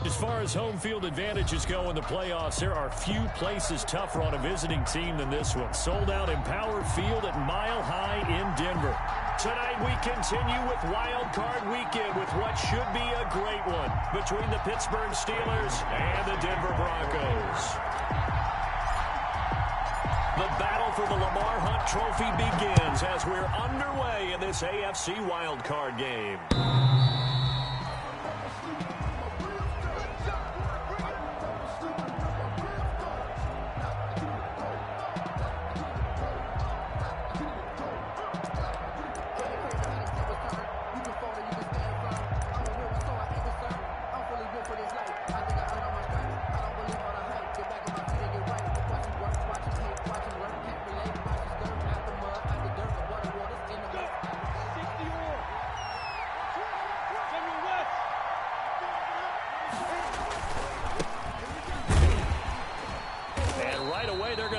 As far as home field advantages go in the playoffs, there are few places tougher on a visiting team than this one. Sold out Empower Field at Mile High in Denver. Tonight we continue with Wild Card Weekend with what should be a great one between the Pittsburgh Steelers and the Denver Broncos. The battle for the Lamar Hunt Trophy begins as we're underway in this AFC Wild Card game.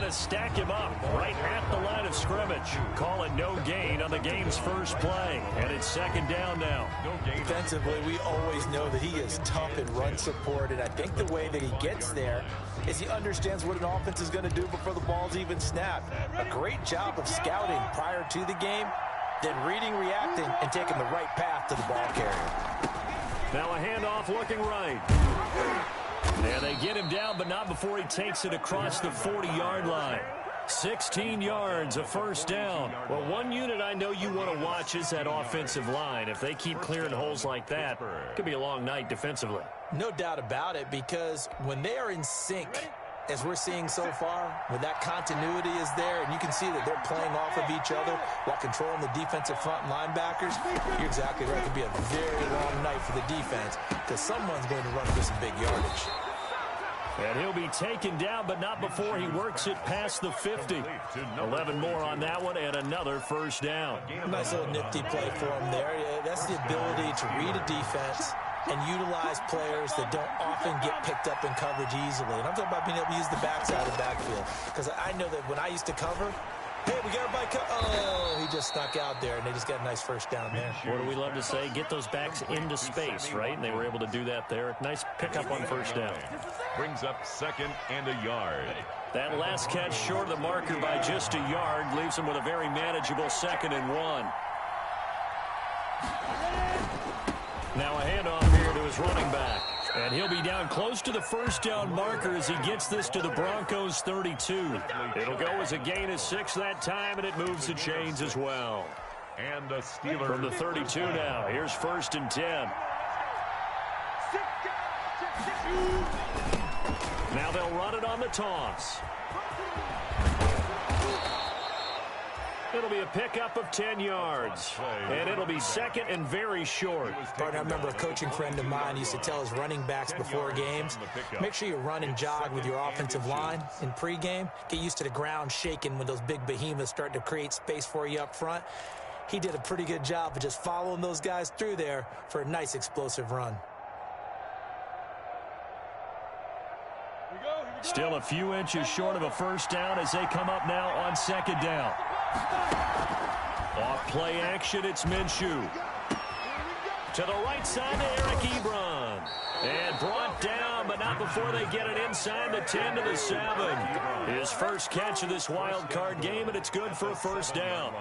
Stack him up right at the line of scrimmage. Call it no gain on the game's first play. And it's second down now. Defensively, we always know that he is tough in run support. And I think the way that he gets there is he understands what an offense is going to do before the ball's even snapped. A great job of scouting prior to the game, then reading, reacting, and taking the right path to the ball carrier. Now a handoff looking right. And they get him down, but not before he takes it across the 40-yard line. 16 yards, a first down. Well, one unit I know you want to watch is that offensive line. If they keep clearing holes like that, it could be a long night defensively. No doubt about it, because when they are in sync, as we're seeing so far, when that continuity is there, and you can see that they're playing off of each other while controlling the defensive front linebackers, you're exactly right. It could be a very long night for the defense because someone's going to run for some big yardage. And he'll be taken down, but not before he works it past the 50. 11 more on that one, and another first down. Nice little nifty play for him there. Yeah, that's the ability to read a defense and utilize players that don't often get picked up in coverage easily. And I'm talking about being able to use the backside of the backfield. Because I know that when I used to cover, hey, we got everybody oh, he just snuck out there, and they just got a nice first down there. What do we love to say? Get those backs into space, right? And they were able to do that there. Nice pickup on first down. Brings up second and a yard. That last catch short of the marker by just a yard leaves him with a very manageable 2nd and 1. Now a handoff here to his running back. And he'll be down close to the first down marker as he gets this to the Broncos 32. It'll go as a gain of 6 that time, and it moves the chains as well. And the Steelers from the 32 now. Here's 1st and 10. Now they'll run it on the toss. It'll be a pickup of 10 yards. And it'll be second and very short. Partner, I remember a coaching friend of mine used to tell his running backs before games, make sure you run and jog with your offensive line in pregame. Get used to the ground shaking when those big behemoths start to create space for you up front. He did a pretty good job of just following those guys through there for a nice explosive run. Still a few inches short of a first down as they come up now on 2nd down. Off play action, it's Minshew. To the right side to Eric Ebron. And brought down, but not before they get it inside the 10 to the 7. His first catch of this wild card game, and it's good for a first down.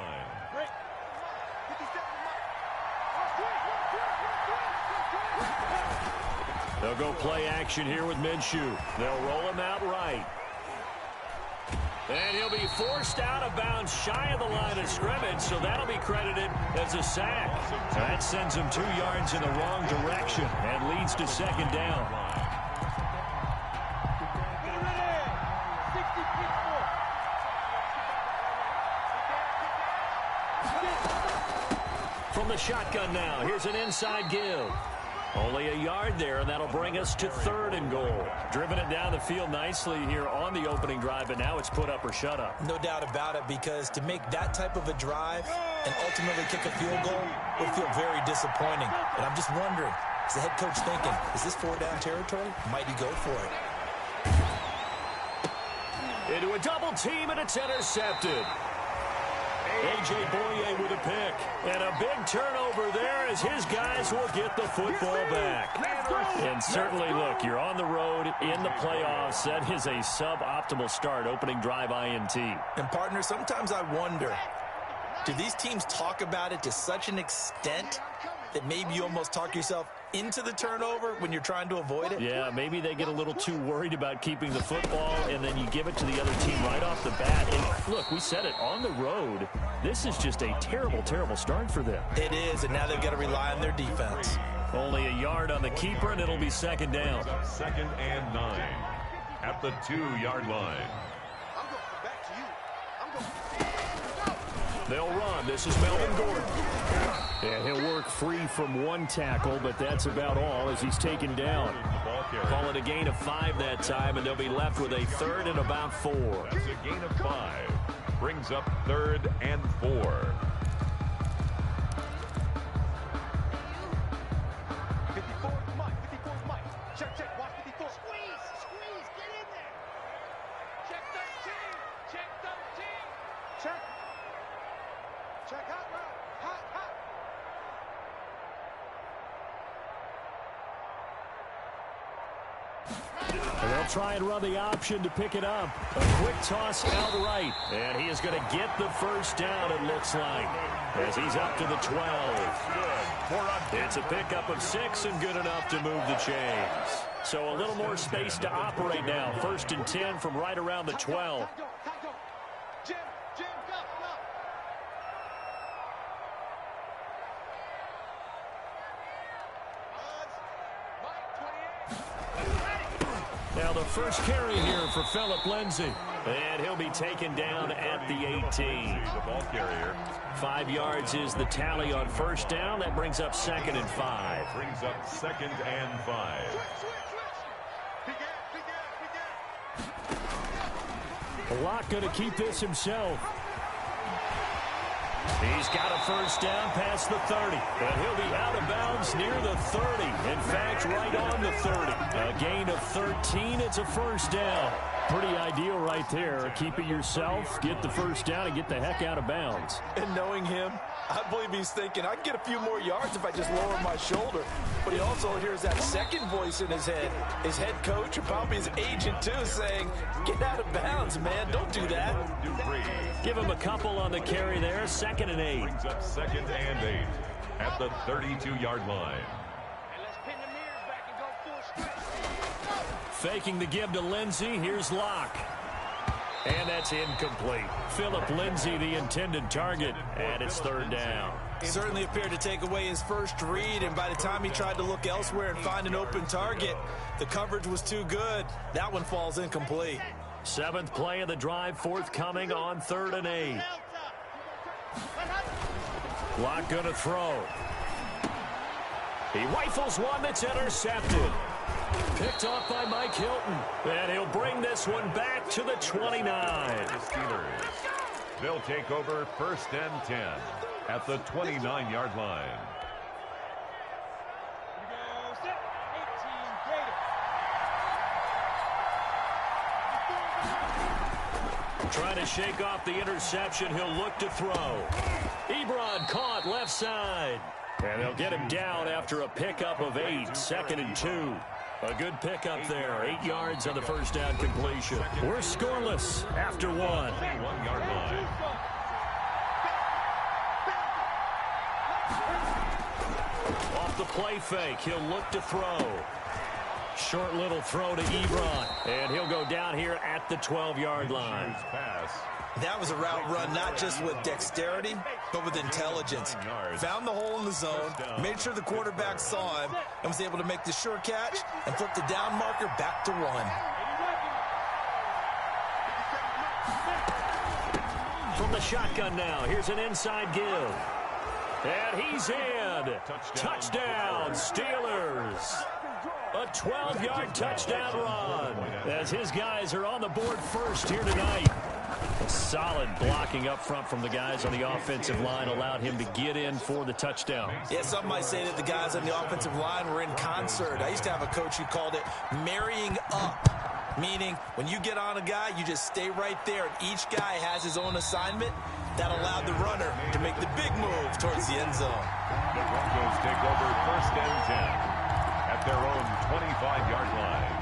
They'll go play action here with Minshew. They'll roll him out right. And he'll be forced out of bounds shy of the line of scrimmage, so that'll be credited as a sack. That sends him 2 yards in the wrong direction and leads to 2nd down. From the shotgun now, here's an inside give. Only a yard there, and that'll bring us to 3rd and goal. Driven it down the field nicely here on the opening drive, and now it's put up or shut up. No doubt about it, because to make that type of a drive and ultimately kick a field goal would feel very disappointing. And I'm just wondering, is the head coach thinking, is this 4-down territory? Might he go for it? Into a double team, and it's intercepted. A.J. Boye with a pick. And a big turnover there as his guys will get the football back. And certainly, look, you're on the road in the playoffs. That is a suboptimal start, opening drive INT. And, partner, sometimes I wonder, do these teams talk about it to such an extent that maybe you almost talk yourself into the turnover when you're trying to avoid it? Yeah, maybe they get a little too worried about keeping the football, and then you give it to the other team right off the bat. And look, we said it, on the road, this is just a terrible, terrible start for them. It is, and now they've got to rely on their defense. Only a yard on the keeper, and it'll be second down. 2nd and 9 at the 2-yard line. They'll run. This is Melvin Gordon. And he'll work free from one tackle, but that's about all as he's taken down. Call it a gain of 5 that time, and they'll be left with a 3rd and about 4. That's a gain of 5. Brings up 3rd and 4. 54, Mike. 54, Mike. Check, watch 54. Squeeze, get in there. Check 13. Check, hot route. Hot. And they'll try and run the option to pick it up. A quick toss out right. And he is going to get the first down, it looks like, as he's up to the 12. It's a pickup of 6 and good enough to move the chains. So a little more space to operate now. 1st and 10 from right around the 12. Jim, go. Now the first carry here for Phillip Lindsay. And he'll be taken down at the 18. The ball carrier. 5 yards is the tally on first down. That brings up 2nd and 5. Brings up 2nd and 5. Locke going to keep this himself. He's got a first down past the 30. And he'll be out of bounds near the 30. In fact, right on the 30. A gain of 13. It's a first down. Pretty ideal right there. Keep it yourself, get the first down, and get the heck out of bounds. And knowing him, I believe he's thinking, I can get a few more yards if I just lower my shoulder. But he also hears that second voice in his head. His head coach, or probably his agent too, saying, get out of bounds, man. Don't do that. Give him a couple on the carry there. 2nd and 8. Brings up 2nd and 8 at the 32-yard line. Faking the give to Lindsay. Here's Locke. And that's incomplete. Phillip Lindsay, the intended target, and it's 3rd down. He certainly appeared to take away his first read, and by the time he tried to look elsewhere and find an open target, the coverage was too good. That one falls incomplete. 7th play of the drive forthcoming on 3rd and 8. Locke going to throw. He rifles one that's intercepted. Picked off by Mike Hilton. And he'll bring this one back to the 29. The Steelers. They'll take over 1st and 10 at the 29-yard line. Trying to shake off the interception. He'll look to throw. Ebron caught left side. And they'll get him down after a pickup of 8. 2nd and 2. A good pickup there. 8 yards on the first down completion. We're scoreless after 1. 1-yard line. Off the play fake. He'll look to throw. Short little throw to Ebron. And he'll go down here at the 12-yard line. Pass. That was a route run not just with dexterity, but with intelligence. Found the hole in the zone, made sure the quarterback saw him, and was able to make the sure catch and flip the down marker back to 1. From the shotgun now, here's an inside give. And he's in. Touchdown, Steelers. A 12-yard touchdown run as his guys are on the board first here tonight. Solid blocking up front from the guys on the offensive line allowed him to get in for the touchdown. Yeah, some might say that the guys on the offensive line were in concert. I used to have a coach who called it marrying up, meaning when you get on a guy, you just stay right there, and each guy has his own assignment, That allowed the runner to make the big move towards the end zone. The Broncos take over 1st and 10 at their own 25-yard line.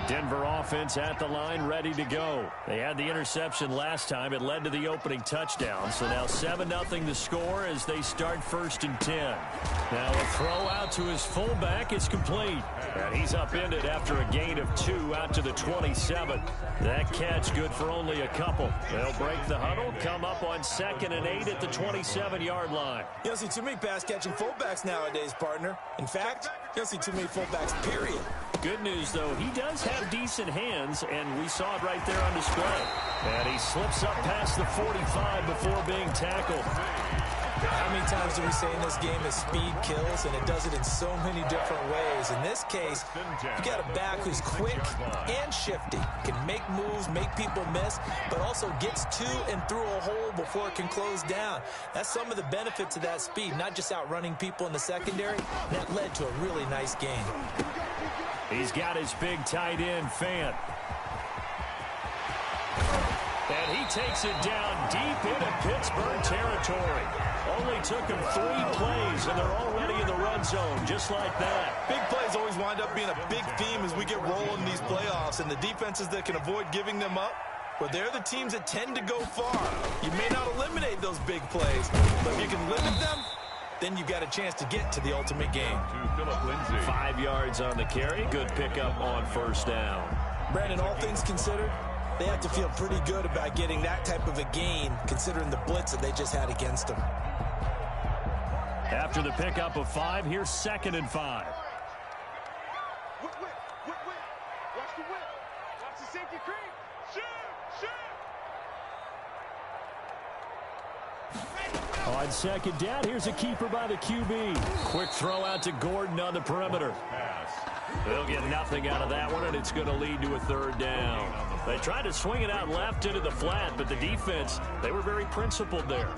Denver offense at the line, ready to go. They had the interception last time. It led to the opening touchdown. So now 7-0 the score as they start 1st and 10. Now a throw out to his fullback is complete. And he's upended after a gain of 2 out to the 27. That catch good for only a couple. They'll break the huddle, come up on 2nd and 8 at the 27-yard line. You don't see too many pass-catching fullbacks nowadays, partner. In fact, you don't see too many fullbacks, period. Good news, though, he does have decent hands, and we saw it right there on display. And he slips up past the 45 before being tackled. How many times do we say in this game that speed kills, and it does it in so many different ways? In this case, you got a back who's quick and shifty, can make moves, make people miss, but also gets to and through a hole before it can close down. That's some of the benefits of that speed, not just outrunning people in the secondary. That led to a really nice game. He's got his big tight end, Fant. And he takes it down deep into Pittsburgh territory. Only took him 3 plays, and they're already in the run zone, just like that. Big plays always wind up being a big theme as we get rolling in these playoffs, and the defenses that can avoid giving them up, well, they're the teams that tend to go far. You may not eliminate those big plays, but if you can limit them, then you've got a chance to get to the ultimate game. To Phillip Lindsay. 5 yards on the carry. Good pickup on 1st down. Brandon, all things considered, they have to feel pretty good about getting that type of a gain, considering the blitz that they just had against them. After the pickup of 5, here's 2nd and 5. Whip. Watch the whip. Watch the safety creep. Shoot. On 2nd down, here's a keeper by the QB. Quick throw out to Gordon on the perimeter. They'll get nothing out of that one, and it's going to lead to a 3rd down. They tried to swing it out left into the flat, but the defense, they were very principled there.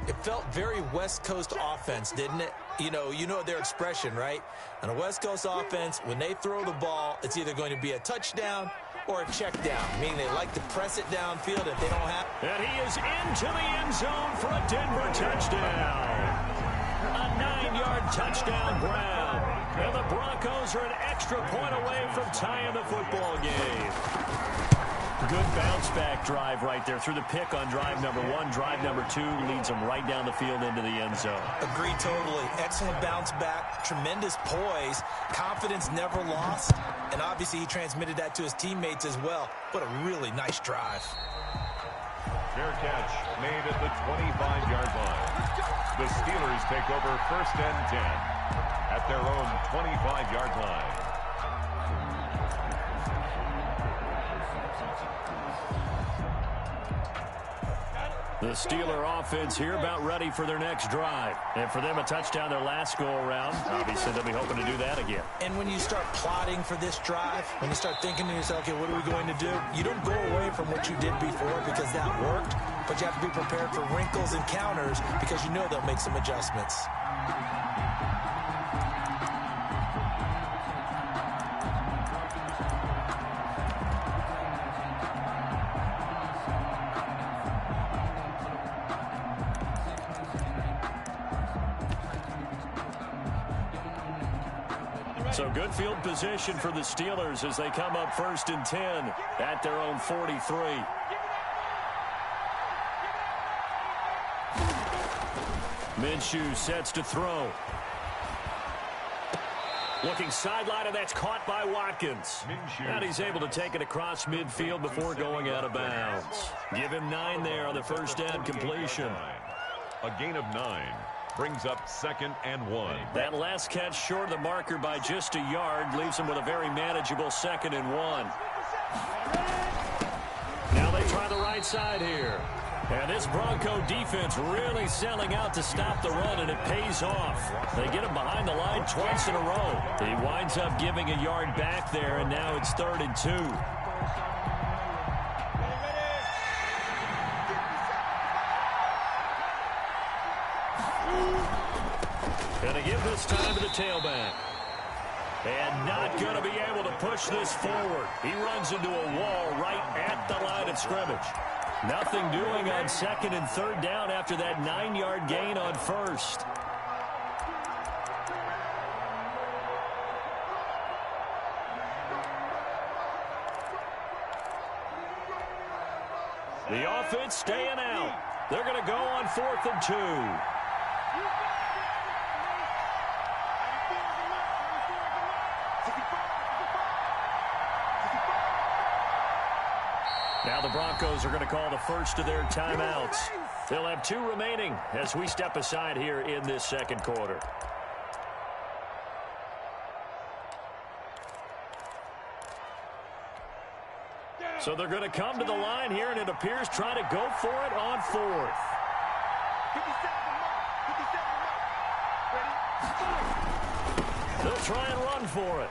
It felt very West Coast offense, didn't it? You know their expression, right? On a West Coast offense, when they throw the ball, it's either going to be a touchdown or a check down, meaning they like to press it downfield if they don't have. And he is into the end zone for a Denver touchdown. A 9-yard touchdown grab. And the Broncos are an extra point away from tying the football game. Good bounce-back drive right there through the pick on drive number 1. Drive number 2 leads them right down the field into the end zone. Agree totally. Excellent bounce back, tremendous poise, confidence never lost, and obviously he transmitted that to his teammates as well. What a really nice drive. Fair catch made at the 25-yard line. The Steelers take over 1st and 10 at their own 25-yard line. The Steeler offense here about ready for their next drive. And for them, a touchdown their last go-around. Obviously, they'll be hoping to do that again. And when you start plotting for this drive, when you start thinking to yourself, okay, what are we going to do? You don't go away from what you did before because that worked, but you have to be prepared for wrinkles and counters because you know they'll make some adjustments. So good field position for the Steelers as they come up 1st and 10 at their own 43. Minshew sets to throw. Looking sideline, and that's caught by Watkins. And he's able to take it across midfield before going out of bounds. Give him 9 there on the 1st down completion. A gain of 9. Brings up 2nd and 1. That last catch short of the marker by just a yard leaves him with a very manageable 2nd and 1. Now they try the right side here. And this Bronco defense really selling out to stop the run, and it pays off. They get him behind the line twice in a row. He winds up giving a yard back there, and now it's 3rd and 2. Going to give this time to the tailback. And not going to be able to push this forward. He runs into a wall right at the line of scrimmage. Nothing doing on 2nd and 3rd down after that 9-yard gain on 1st. The offense staying out. They're going to go on 4th and 2. Now the Broncos are going to call the first of their timeouts. They'll have 2 remaining as we step aside here in this 2nd quarter. So they're going to come to the line here, and it appears try to go for it on 4th. They'll try and run for it.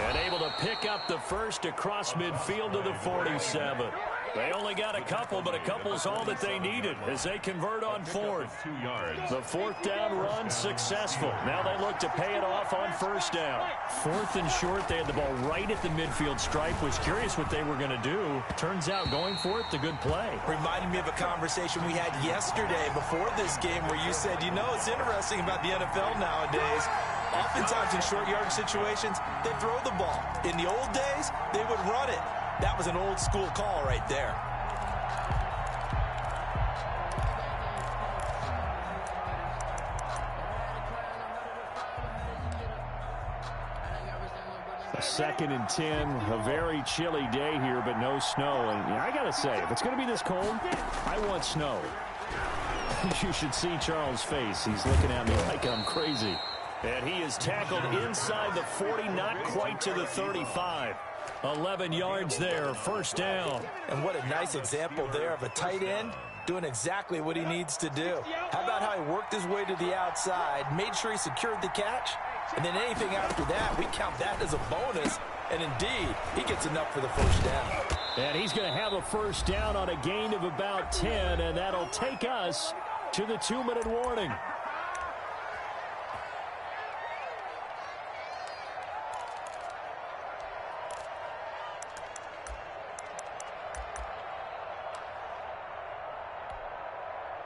And able to pick up the first across midfield to the 47. They only got a couple, but a couple's all that they needed as they convert on 4th. 2 yards. The 4th down run successful. Now they look to pay it off on 1st down. 4th and short, they had the ball right at the midfield stripe. Was curious what they were going to do. Turns out going for it, the good play. Reminded me of a conversation we had yesterday before this game where you said, you know, it's interesting about the NFL nowadays. Oftentimes in short yardage situations, they throw the ball. In the old days, they would run it. That was an old school call right there. A 2nd and 10, a very chilly day here, but no snow. And I got to say, if it's going to be this cold, I want snow. You should see Charles' face. He's looking at me like I'm crazy. And he is tackled inside the 40, not quite to the 35. 11 yards there, 1st down. And what a nice example there of a tight end doing exactly what he needs to do. How about how he worked his way to the outside, made sure he secured the catch, and then anything after that, we count that as a bonus. And indeed, he gets enough for the 1st down. And he's going to have a 1st down on a gain of about 10, and that'll take us to the 2-minute warning.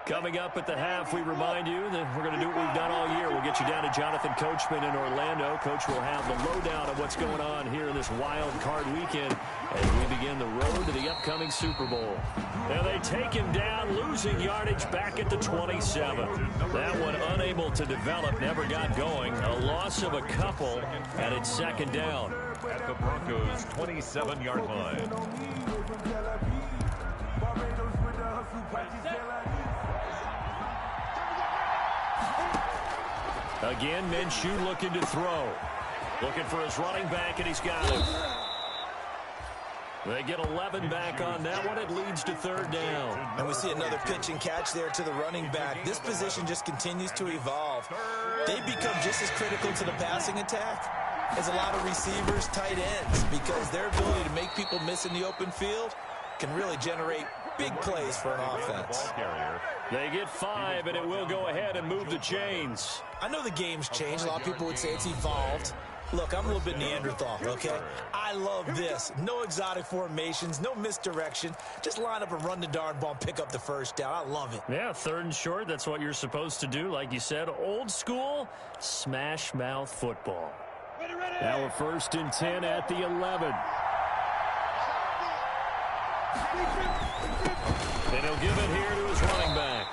Coming up at the half, we remind you that we're going to do what we've done all year. We'll get you down to Jonathan Coachman in Orlando. Coach will have the lowdown of what's going on here in this wild card weekend as we begin the road to the upcoming Super Bowl. Now they take him down, losing yardage back at the 27. That one unable to develop, never got going. A loss of a couple, and it's 2nd down. At the Broncos' 27-yard line. Again, Minshew looking to throw. Looking for his running back, and he's got him. They get 11 back on that one. It leads to 3rd down. And we see another pitch and catch there to the running back. This position just continues to evolve. They become just as critical to the passing attack as a lot of receivers, tight ends, because their ability to make people miss in the open field can really generate big plays for an offense. They get 5, and it will go ahead and move the chains. I know the game's changed. A lot of people would say it's evolved. Look, I'm a little bit Neanderthal, okay? I love this. No exotic formations, no misdirection. Just line up and run the darn ball and pick up the 1st down. I love it. Yeah, 3rd and short, that's what you're supposed to do. Like you said, old school, smash mouth football. Now a 1st and 10 at the 11. And he'll give it here to his running back.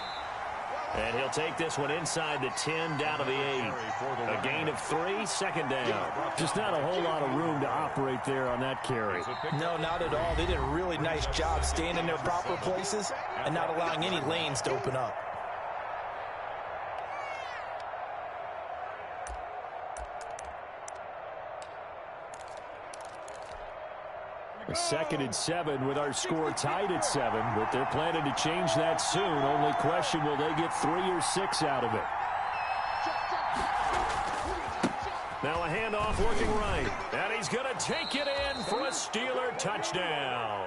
And he'll take this one inside the 10, down to the 8. A gain of 3, 2nd down. Just not a whole lot of room to operate there on that carry. No, not at all. They did a really nice job staying in their proper places and not allowing any lanes to open up. A 2nd and 7 with our score tied at 7, but they're planning to change that soon. Only question, will they get 3 or 6 out of it? Now a handoff looking right, and he's going to take it in for a Steeler touchdown.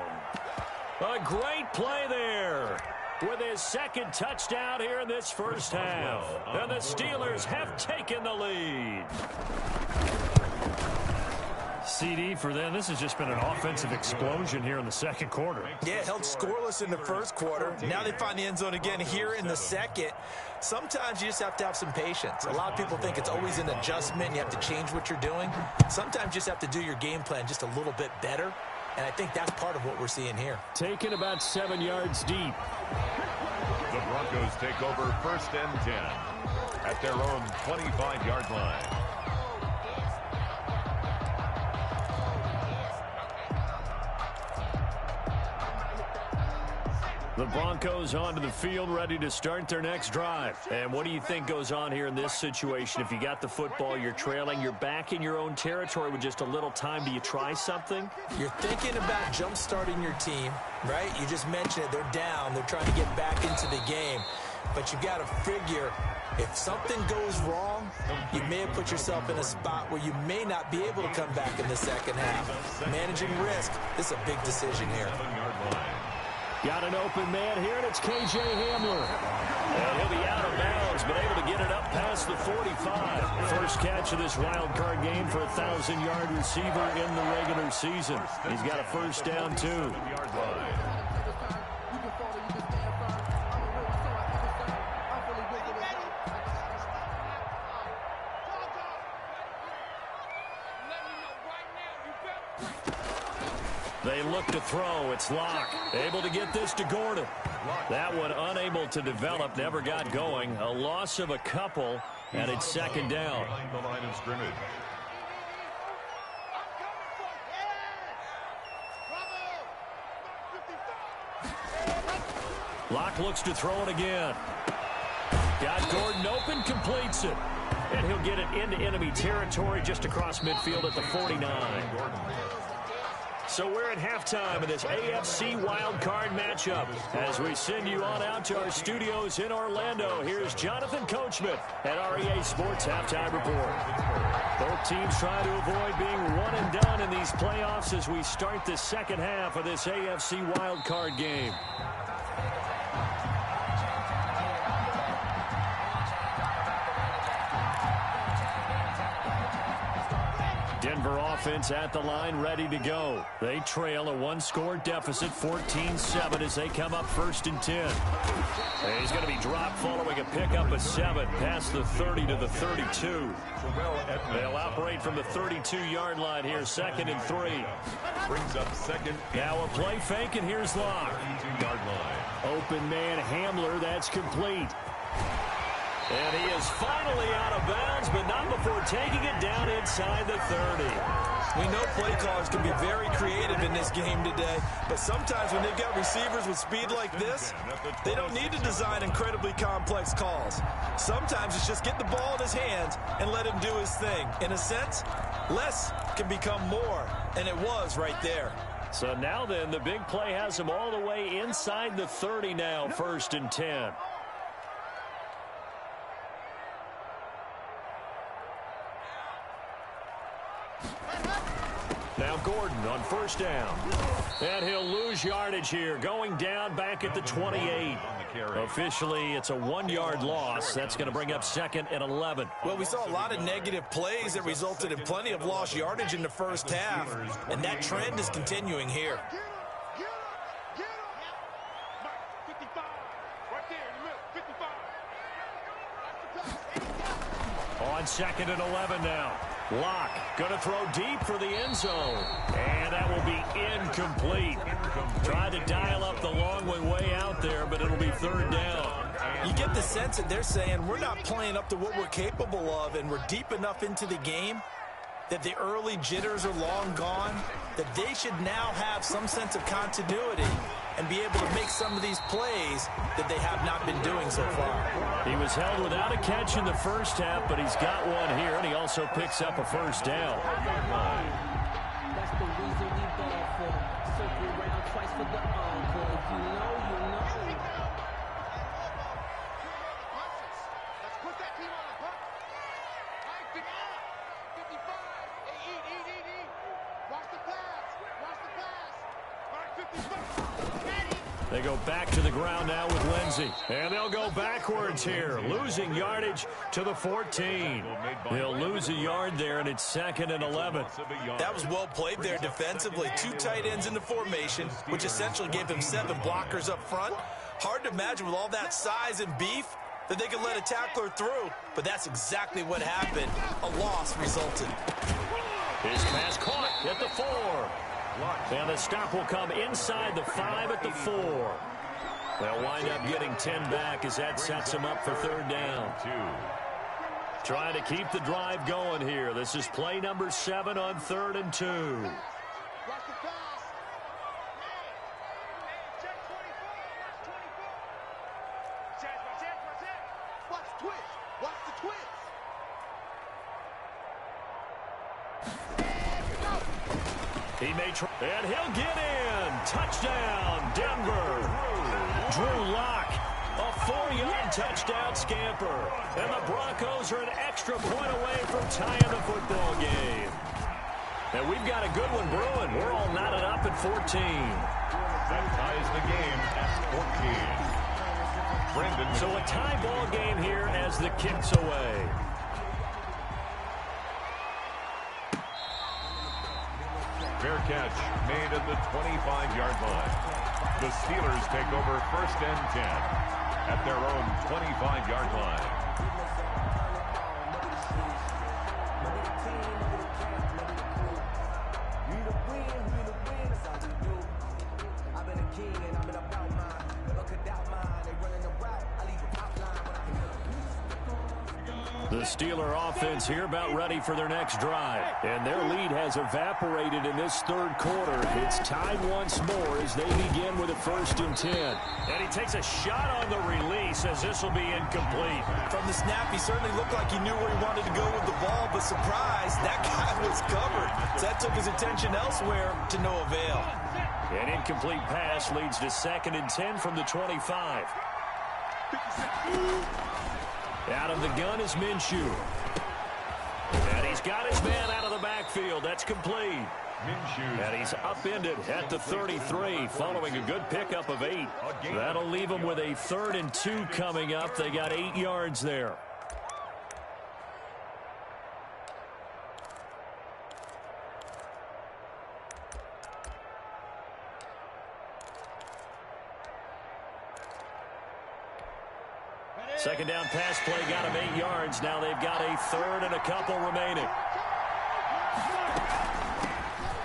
A great play there with his 2nd touchdown here in this 1st half. And the Steelers have taken the lead. CD for them. This has just been an offensive explosion here in the second quarter. Yeah, held scoreless in the first quarter. Now they find the end zone again here in the second. Sometimes you just have to have some patience. A lot of people think it's always an adjustment. You have to change what you're doing. Sometimes you just have to do your game plan just a little bit better. And I think that's part of what we're seeing here. Taken about 7 yards deep. The Broncos take over 1st and 10 at their own 25-yard line. The Broncos onto the field, ready to start their next drive. And what do you think goes on here in this situation? If you got the football, you're trailing, you're back in your own territory with just a little time. Do you try something? You're thinking about jump-starting your team, right? You just mentioned it. They're down. They're trying to get back into the game. But you've got to figure, if something goes wrong, you may have put yourself in a spot where you may not be able to come back in the second half. Managing risk, this is a big decision here. Got an open man here, and it's K.J. Hamler. And he'll be out of bounds, but able to get it up past the 45. First catch of this wild card game for a 1,000-yard receiver in the regular season. He's got a first down, too. They look to throw. It's Leauge. Able to get this to Gordon. That one unable to develop. Never got going. A loss of a couple, and it's second down. The line of scrimmage. Leauge looks to throw it again. Got Gordon open, completes it. And he'll get it into enemy territory just across midfield at the 49. So we're at halftime in this AFC wildcard matchup. As we send you on out to our studios in Orlando, here's Jonathan Coachman at REA Sports Halftime Report. Both teams trying to avoid being one and done in these playoffs as we start the second half of this AFC wildcard game. Denver offense at the line, ready to go. They trail a one-score deficit, 14-7, as they come up 1st and 10. And he's going to be dropped following a pickup of 7 past the 30 to the 32. They'll operate from the 32-yard line here, 2nd and 3. Brings up 2nd. Now a play fake, and here's Leauge. 2-yard line. Open man Hamler, that's complete. And he is finally out of bounds, but not before taking it down inside the 30. We know play callers can be very creative in this game today, but sometimes when they've got receivers with speed like this, they don't need to design incredibly complex calls. Sometimes it's just get the ball in his hands and let him do his thing. In a sense, less can become more, and it was right there. So now then, the big play has him all the way inside the 30 now, 1st and 10. Now Gordon on 1st down. And he'll lose yardage here, going down back at the 28. Officially, it's a 1-yard loss. That's going to bring up 2nd and 11. Well, we saw a lot of negative plays that resulted in plenty of lost yardage in the first half, and that trend is continuing here. On 2nd and 11 now. Leauge going to throw deep for the end zone. And that will be incomplete. Tried to dial up the long way out there, but it'll be 3rd down. You get the sense that they're saying we're not playing up to what we're capable of, and we're deep enough into the game that the early jitters are long gone, that they should now have some sense of continuity and be able to make some of these plays that they have not been doing so far. He was held without a catch in the first half, but he's got one here, and he also picks up a 1st down. That's the reason we ball for. Circle around twice for the encore. You know. Let's put that team on the puck. 55. Hey, eat. Watch the pass. They go back to the ground now with Lindsey. And they'll go backwards here, losing yardage to the 14. They'll lose a yard there, and it's 2nd and 11. That was well played there defensively. 2 tight ends in the formation, which essentially gave them 7 blockers up front. Hard to imagine with all that size and beef that they could let a tackler through, but that's exactly what happened. A loss resulted. His pass caught at the 4. And the stop will come inside the 5 at the 4. They'll wind up getting 10 back as that sets them up for 3rd down. Trying to keep the drive going here. This is play number 7 on 3rd and 2. He may try, and he'll get in. Touchdown, Denver. Drew Lock, a 4-yard touchdown scamper. And the Broncos are an extra point away from tying the football game. And we've got a good one brewing. We're all knotted up at 14. That ties the game at 14. Brendan. So a tie ball game here as the kick's away. Fair catch made at the 25-yard line. The Steelers take over 1st and 10 at their own 25-yard line. The Steeler offense here about ready for their next drive. And their lead has evaporated in this 3rd quarter. It's tied once more as they begin with a 1st and 10. And he takes a shot on the release as this will be incomplete. From the snap, he certainly looked like he knew where he wanted to go with the ball, but surprise, that guy was covered. So that took his attention elsewhere to no avail. An incomplete pass leads to 2nd and 10 from the 25. Out of the gun is Minshew. And he's got his man out of the backfield. That's complete. Minshew. And he's upended at the 33 following a good pickup of 8. That'll leave him with a 3rd and 2 coming up. They got 8 yards there. Second down pass play got him 8 yards. Now they've got a 3rd and a couple remaining.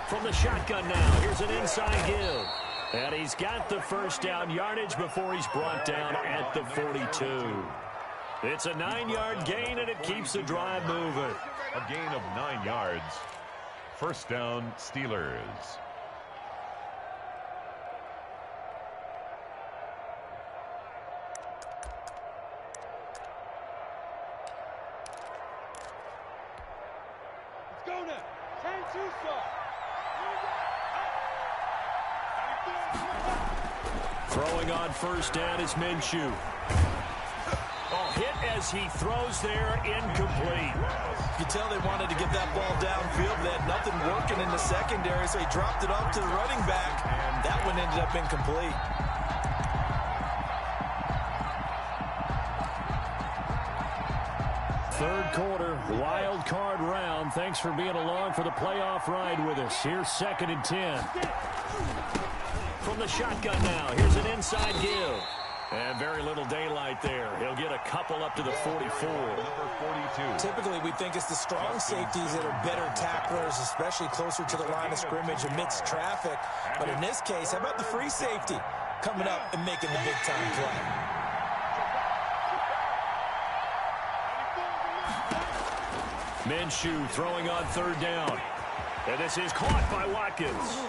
From the shotgun now, here's an inside give. And he's got the 1st down yardage before he's brought down at the 42. It's a 9-yard gain, and it keeps the drive moving. A gain of 9 yards. 1st down, Steelers. Throwing on 1st down is Minshew. Oh, hit as he throws there, incomplete. You tell they wanted to get that ball downfield. They had nothing working in the secondary, so he dropped it off to the running back. That one ended up incomplete. Third quarter, wild card round. Thanks for being along for the playoff ride with us. Here's 2nd and 10. From the shotgun now, here's an inside give. And very little daylight there. He'll get a couple up to the 44. Number 42. Typically, we think it's the strong safeties that are better tacklers, especially closer to the line of scrimmage amidst traffic. But in this case, how about the free safety coming up and making the big-time play? Minshew throwing on 3rd down. And this is caught by Watkins.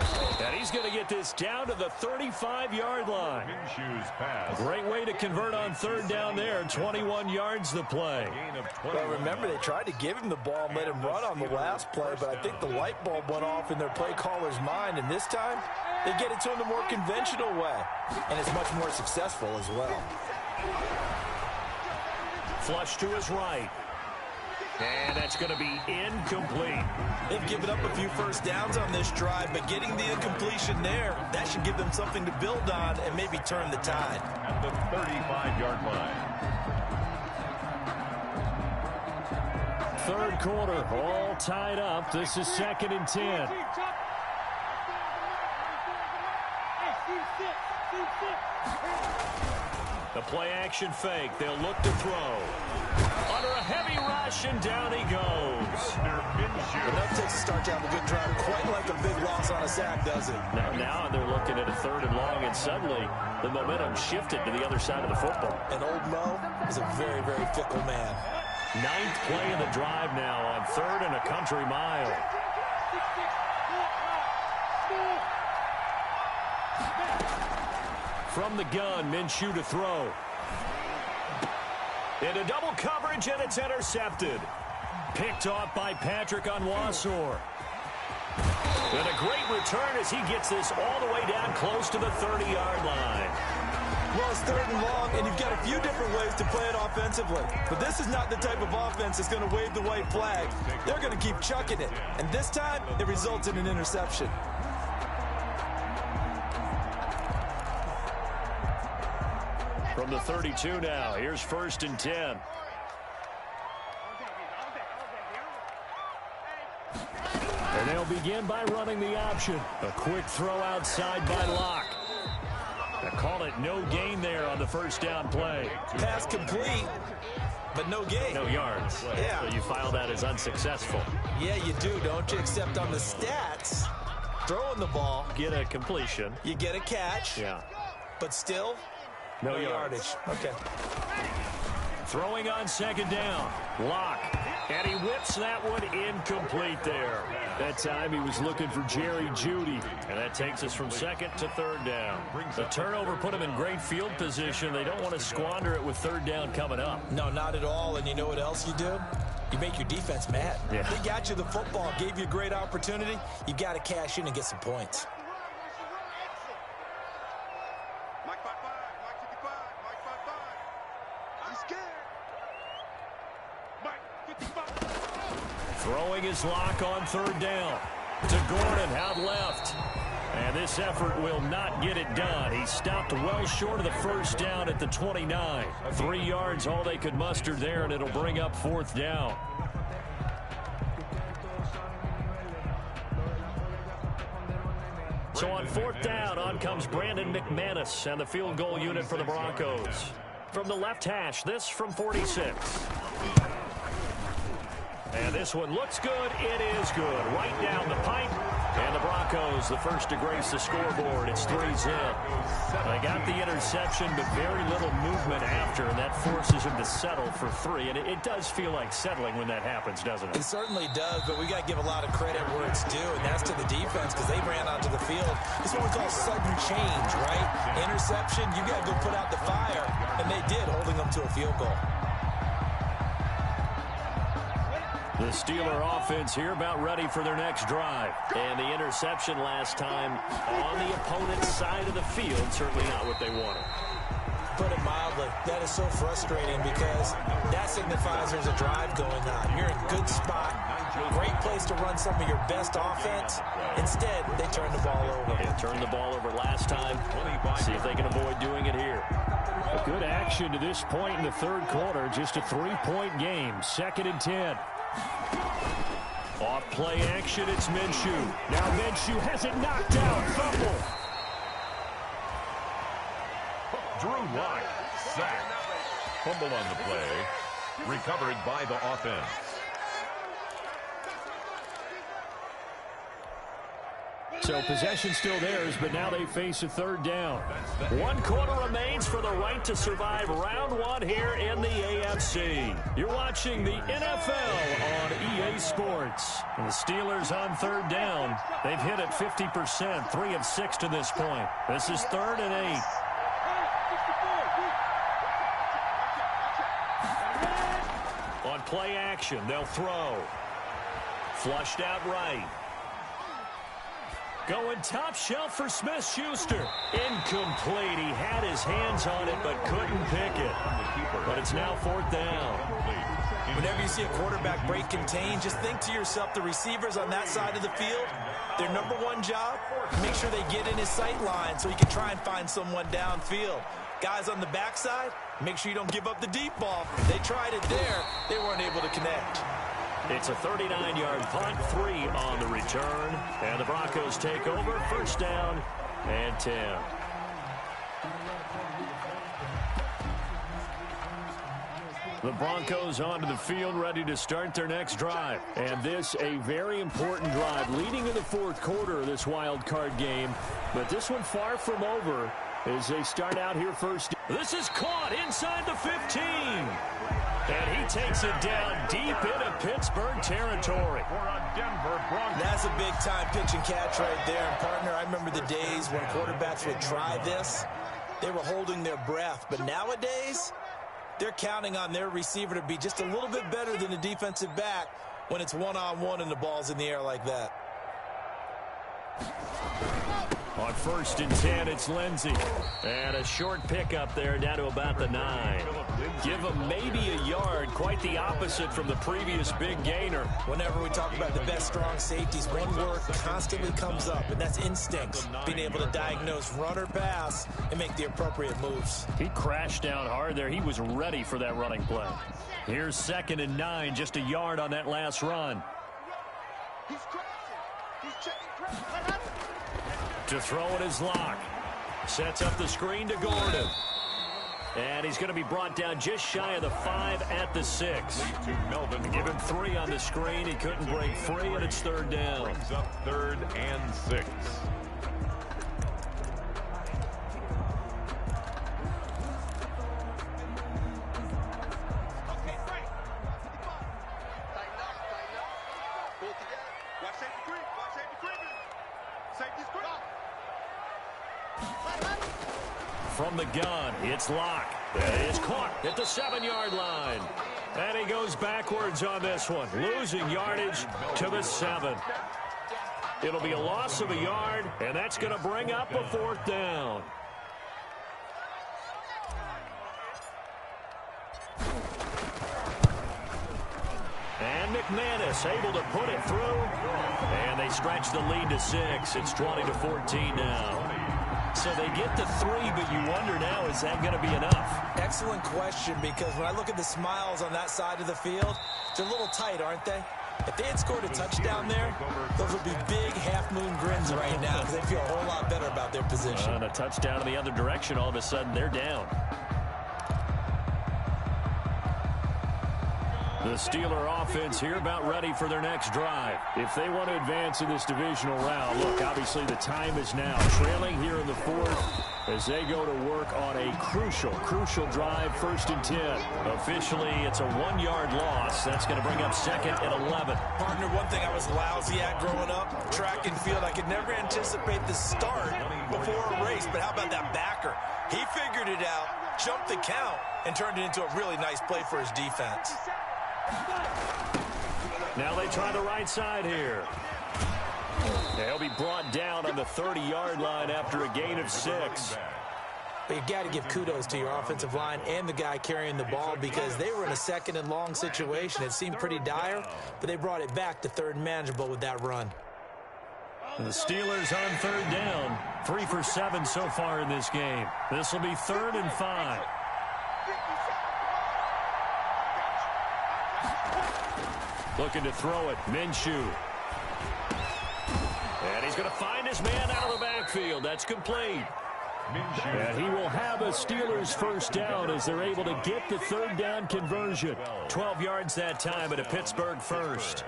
And he's going to get this down to the 35-yard line. Minshew's pass. Great way to convert on 3rd down there. 21 yards the play. Well, remember, they tried to give him the ball and let him run on the last play, but I think the light bulb went off in their play caller's mind, and this time they get it to him the more conventional way, and it's much more successful as well. Flush to his right. And that's going to be incomplete. They've given up a few first downs on this drive, but getting the incompletion there, that should give them something to build on and maybe turn the tide. At the 35-yard line. Third quarter, all tied up. This is 2nd and 10. The play action fake. They'll look to throw. Under a heavy rush, and down he goes. Enough takes to start to have a good drive. Quite like a big loss on a sack, does it? Now they're looking at a 3rd and long, and suddenly the momentum shifted to the other side of the football. And old Mo is a very, very fickle man. 9th play of the drive now on 3rd and a country mile. From the gun, Minshew to throw. Into double coverage, and it's intercepted. Picked off by Patrick Onwuasor. And a great return as he gets this all the way down close to the 30-yard line. Well, it's 3rd and long, and you've got a few different ways to play it offensively. But this is not the type of offense that's going to wave the white flag. They're going to keep chucking it. And this time, it results in an interception. From the 32 now, here's 1st and 10. And they'll begin by running the option. A quick throw outside by Leauge. They call it no gain there on the 1st down play. Pass complete, but no gain. No yards. Yeah. So you file that as unsuccessful. Yeah, you do, don't you? Except on the stats, throwing the ball, Get a completion. you get a catch, Yeah. but still, No yardage. Okay. Throwing on 2nd down. Leauge. And he whips that one incomplete there. That time he was looking for Jerry Jeudy. And that takes us from 2nd to 3rd down. The turnover put him in great field position. They don't want to squander it with 3rd down coming up. No, not at all. And you know what else you do? You make your defense mad. Yeah. They got you the football, gave you a great opportunity. You got to cash in and get some points. Mike 55, Mike 55, Mike 55. I'm scared. Mike 55. Throwing his lock on 3rd down. To Gordon out left. And this effort will not get it done. He stopped well short of the 1st down at the 29. 3 yards all they could muster there, and it'll bring up 4th down. So on 4th down, on comes Brandon McManus and the field goal unit for the Broncos. From the left hash, this from 46. And this one looks good. It is good. Right down the pipe. And the Broncos, the first to grace the scoreboard. It's 3-zip. They got the interception, but very little movement after, and that forces him to settle for 3. And it does feel like settling when that happens, doesn't it? It certainly does, but we got to give a lot of credit where it's due, and that's to the defense because they ran onto the field. It's what we call sudden change, right? Interception, you got to go put out the fire, and they did, holding them to a field goal. The Steeler offense here about ready for their next drive. And the interception last time on the opponent's side of the field, certainly not what they wanted. Put it mildly, that is so frustrating because that signifies there's a drive going on. You're in a good spot, great place to run some of your best offense. Instead, they turn the ball over. Yeah, turned the ball over last time. See if they can avoid doing it here. A good action to this point in the 3rd quarter. Just a 3-point game. 2nd and 10. Off play action, it's Minshew. Now Minshew has it knocked out. Fumble. Drew Lock, sacked. Fumble on the play. Recovered by the offense. So possession still theirs, but now they face a 3rd down. 1 quarter remains for the right to survive round 1 here in the AFC. You're watching the NFL on EA Sports. And the Steelers on 3rd down. They've hit it 50%, 3 of 6 to this point. This is 3rd and 8. On play action, they'll throw. Flushed out right. Going top shelf for Smith-Schuster. Incomplete. He had his hands on it but couldn't pick it. But it's now 4th down. Whenever you see a quarterback break contain, just think to yourself, the receivers on that side of the field, their number one job, make sure they get in his sight line so he can try and find someone downfield. Guys on the backside, make sure you don't give up the deep ball. They tried it there. They weren't able to connect. It's a 39-yard punt, 3 on the return. And the Broncos take over, first down and 10. The Broncos onto the field, ready to start their next drive. And this, a very important drive, leading in the fourth quarter of this wild card game. But this one far from over as they start out here first. This is caught inside the 15. And he takes it down deep into Pittsburgh territory. That's a big-time pitch and catch right there. And, partner, I remember the days when quarterbacks would try this. They were holding their breath. But nowadays, they're counting on their receiver to be just a little bit better than the defensive back when it's one-on-one and the ball's in the air like that. On first and 10, it's Lindsey. And a short pickup there down to about the 9. Give him maybe a yard, quite the opposite from the previous big gainer. Whenever we talk about the best strong safeties, one word constantly comes up, and that's instinct. Being able to diagnose run or pass and make the appropriate moves. He crashed down hard there. He was ready for that running play. Here's 2nd and 9, just a yard on that last run. He's crashing. He's checking crash. To throw it is Leauge. Sets up the screen to Gordon. And he's going to be brought down just shy of the 5 at the 6. Give him 3 on the screen. He couldn't break free, and it's 3rd down. Brings up 3rd and 6. Okay, Frank. Tighten up. Pull together. Watch safety green. Watch safety green. Safety's green. From the gun, it's Leauge. It's caught at the 7-yard line. And he goes backwards on this one, losing yardage to the 7. It'll be a loss of a yard, and that's going to bring up a 4th down. And McManus able to put it through. And they stretch the lead to 6. It's 20-14 now. So they get to 3, but you wonder now, is that going to be enough? Excellent question, because when I look at the smiles on that side of the field, they're a little tight, aren't they? If they had scored a touchdown there, those would be big half-moon grins right now because they feel a whole lot better about their position. And a touchdown in the other direction, all of a sudden they're down. The Steeler offense here about ready for their next drive. If they want to advance in this divisional round, look, obviously the time is now. Trailing here in the 4th as they go to work on a crucial drive, 1st and 10. Officially, it's a 1-yard loss. That's going to bring up 2nd and 11. Partner, one thing I was lousy at growing up, track and field, I could never anticipate the start before a race. But how about that backer? He figured it out, jumped the count, and turned it into a really nice play for his defense. Now they try the right side here. They'll be brought down on the 30-yard line after a gain of 6. But you got to give kudos to your offensive line and the guy carrying the ball because they were in a 2nd and long situation. It seemed pretty dire, but they brought it back to 3rd and manageable with that run. The Steelers on 3rd down. 3 for 7 so far in this game. This will be 3rd and 5. Looking to throw it, Minshew. And he's going to find his man out of the backfield. That's complete. And he will have a Steelers 1st down as they're able to get the 3rd down conversion. 12 yards that time at a Pittsburgh 1st.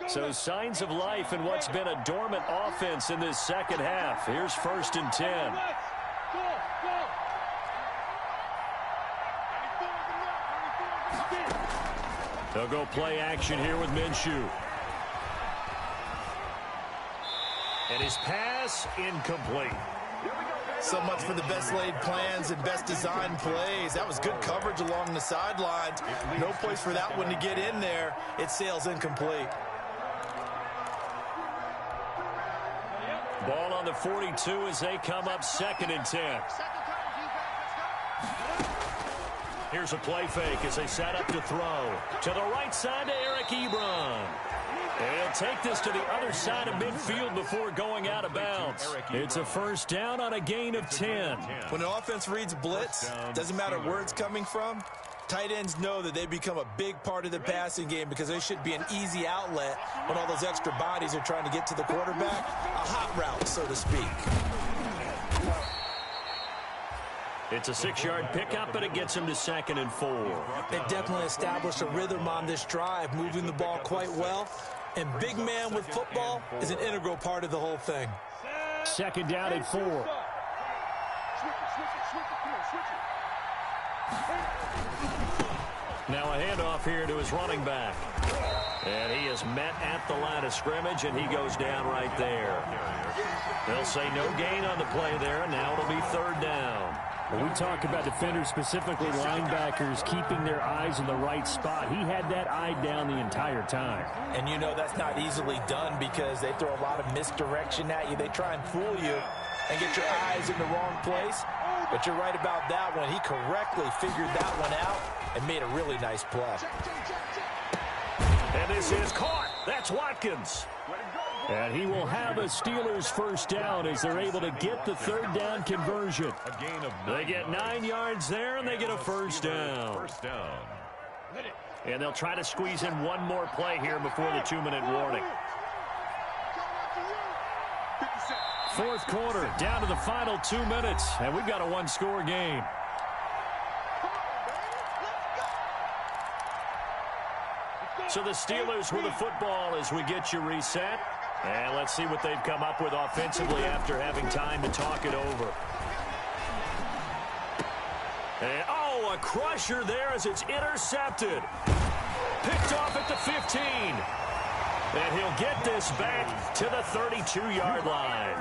So signs of life in what's been a dormant offense in this 2nd half. Here's 1st and 10. They'll go play action here with Minshew. And his pass incomplete. So much for the best laid plans and best designed plays. That was good coverage along the sidelines. No place for that one to get in there. It sails incomplete. Ball on the 42 as they come up 2nd and 10. Here's a play fake as they set up to throw. To the right side to Eric Ebron. He'll take this to the other side of midfield before going out of bounds. It's a first down on a gain of 10. When an offense reads blitz, doesn't matter where it's coming from, tight ends know that they become a big part of the passing game because they should be an easy outlet when all those extra bodies are trying to get to the quarterback. A hot route, so to speak. It's a 6-yard pickup, but it gets him to 2nd and 4. They've definitely established a rhythm on this drive, moving the ball quite well. And big man with football is an integral part of the whole thing. 2nd down and 4. Now a handoff here to his running back. And he is met at the line of scrimmage, and he goes down right there. They'll say no gain on the play there, and now it'll be 3rd down. When we talk about defenders, specifically linebackers, keeping their eyes in the right spot, he had that eye down the entire time. And you know that's not easily done because they throw a lot of misdirection at you. They try and fool you and get your eyes in the wrong place. But you're right about that one. He correctly figured that one out and made a really nice play. And this is caught. That's Watkins. And he will have a Steelers first down as they're able to get the 3rd down conversion. They get 9 yards there, and they get a first down. And they'll try to squeeze in one more play here before the 2-minute warning. 4th quarter, down to the final 2 minutes, and we've got a 1-score game. So the Steelers with the football as we get you reset. And let's see what they've come up with offensively after having time to talk it over. And, oh, a crusher there as it's intercepted. Picked off at the 15. And he'll get this back to the 32-yard line.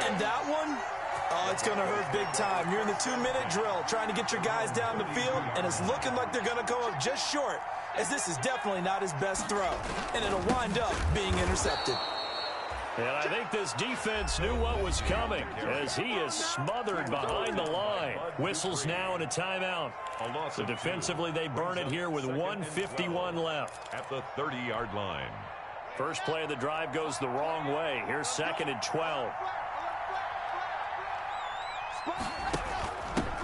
And that one, oh, it's going to hurt big time. You're in the 2-minute drill trying to get your guys down the field, and it's looking like they're going to go up just short, as this is definitely not his best throw. And it'll wind up being intercepted. And I think this defense knew what was coming as he is smothered behind the line. Whistles now and a timeout. So defensively, they burn it here with 1:51 left. At the 30-yard line. First play of the drive goes the wrong way. Here's 2nd and 12.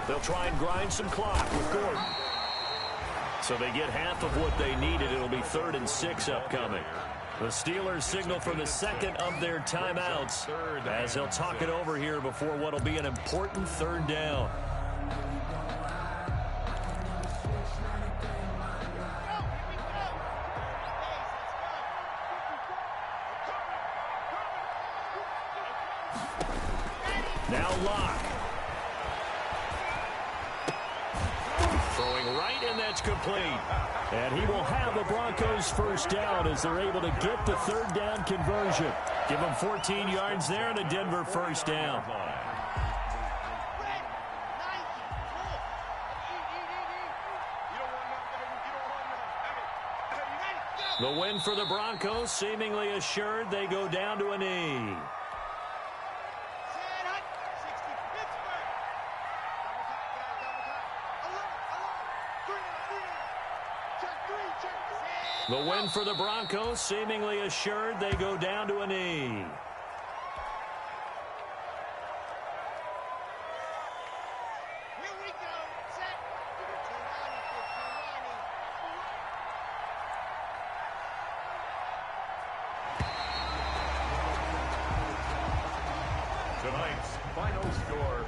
They'll try and grind some clock with Gordon. So they get half of what they needed. It'll be 3rd and 6 upcoming. The Steelers signal for the 2nd of their timeouts as they'll talk it over here before what will be an important 3rd down. Now Leauge. Throwing right, and that's complete. And he will have the Broncos first down as they're able to get the 3rd down conversion. Give them 14 yards there and a Denver first down. The win for the Broncos seemingly assured. They go down to a knee. The win for the Broncos seemingly assured. They go down to a knee. Tonight's final score,